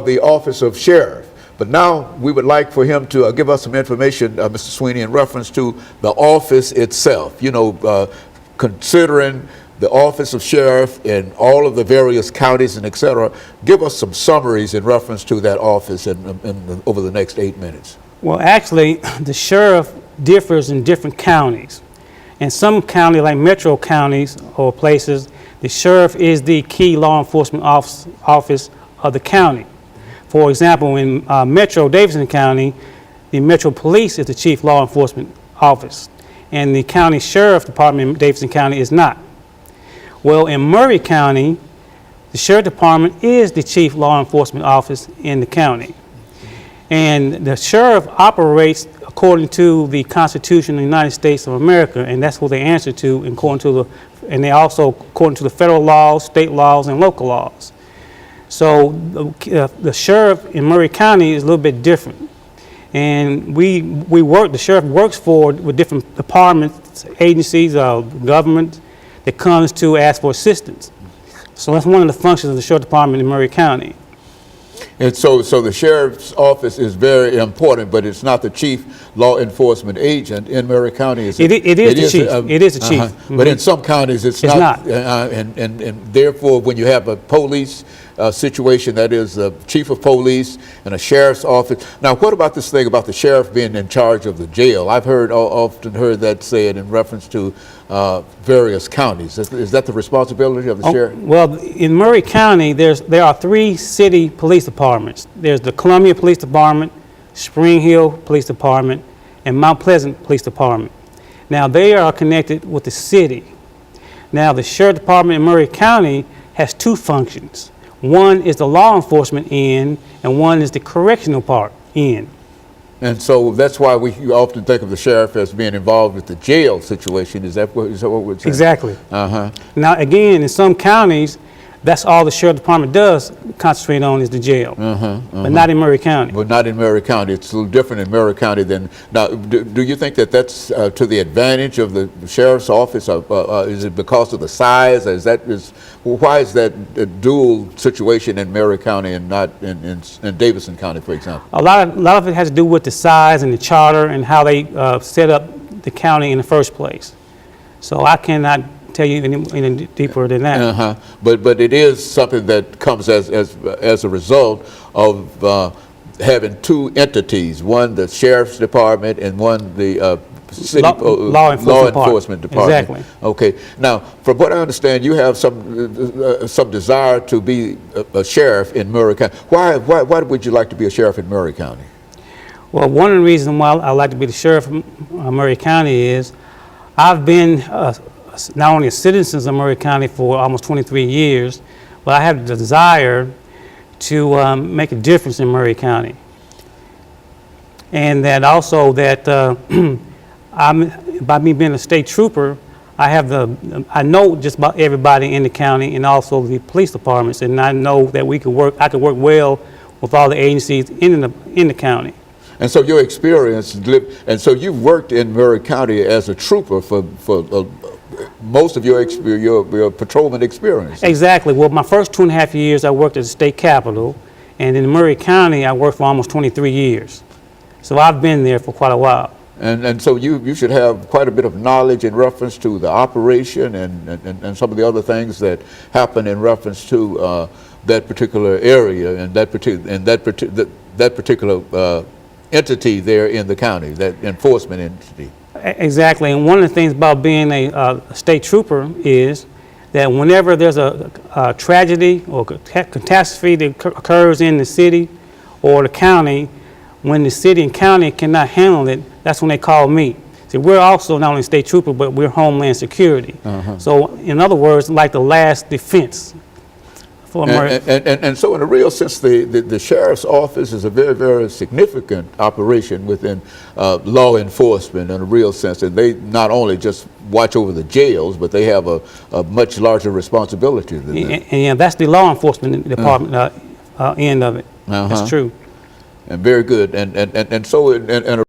the office of sheriff. But now we would like for him to give us some information, Mr. Sweeney, in reference to the office itself. You know, considering the office of sheriff in all of the various counties and et cetera, give us some summaries in reference to that office over the next 8 minutes. Well, actually, the sheriff differs in different counties. In some counties, like metro counties or places, the sheriff is the key law enforcement office of the county. For example, in Metro Davidson County, the Metro Police is the chief law enforcement office, and the county sheriff department in Davidson County is not. Well, in Murray County, the sheriff department is the chief law enforcement office in the county. And the sheriff operates according to the Constitution of the United States of America, and that's what they answer to, and they also according to the federal laws, state laws, and local laws. So the sheriff in Murray County is a little bit different, and the sheriff works with different departments, agencies, government that comes to ask for assistance. So that's one of the functions of the sheriff department in Murray County. And so the sheriff's office is very important, but it's not the chief law enforcement agent in Murray County. It is the chief. Mm-hmm. But in some counties it's not. And therefore, when you have a police situation, that is the chief of police and a sheriff's office. Now, what about this thing about the sheriff being in charge of the jail? I've often heard that said in reference to various counties. Is that the responsibility of the sheriff? Well, in Murray County, there are 3 city police departments. There's the Columbia Police Department, Spring Hill Police Department, and Mount Pleasant Police Department. Now, they are connected with the city. Now, the sheriff department in Murray County has 2 functions. One is the law enforcement end, and one is the correctional part end. And so that's why you often think of the sheriff as being involved with the jail situation. Is that what we're saying? Exactly. Now, again, in some counties, that's all the sheriff department does concentrate on is the jail, but not in Murray County. But not in Murray County. It's a little different in Murray County than now. Do you think that that's to the advantage of the sheriff's office? Is it because of the size? Why is that dual situation in Murray County and not in Davidson County, for example? A lot of it has to do with the size and the charter and how they set up the county in the first place. So I cannot tell you any deeper than that. But it is something that comes as a result of having 2 entities, one the sheriff's department and one the city law enforcement department. Exactly. Okay. Now, from what I understand, you have some desire to be a sheriff in Murray County. Why would you like to be a sheriff in Murray County? Well, one of the reasons why I like to be the sheriff of Murray County is I've been not only a citizen of Murray County for almost 23 years, but I have the desire to make a difference in Murray County. And that also that by me being a state trooper, I know just about everybody in the county and also the police departments, and I know that I could work well with all the agencies in the county. And so your experience, and so you've worked in Murray County as a trooper for most of your patrolman experience. Exactly. Well, my first 2.5 years I worked at the state capitol, and in Murray County I worked for almost 23 years. So I've been there for quite a while. And so you should have quite a bit of knowledge in reference to the operation and some of the other things that happen in reference to that particular area and that particular entity there in the county, that enforcement entity. Exactly, and one of the things about being a state trooper is that whenever there's a tragedy or catastrophe that occurs in the city or the county, when the city and county cannot handle it, that's when they call me. See, we're also not only state trooper, but we're Homeland Security. So, in other words, like the last defense. And so in a real sense, the sheriff's office is a very, very significant operation within law enforcement in a real sense. And they not only just watch over the jails, but they have a much larger responsibility than that. And that's the law enforcement department end of it. That's true. And very good. And so in a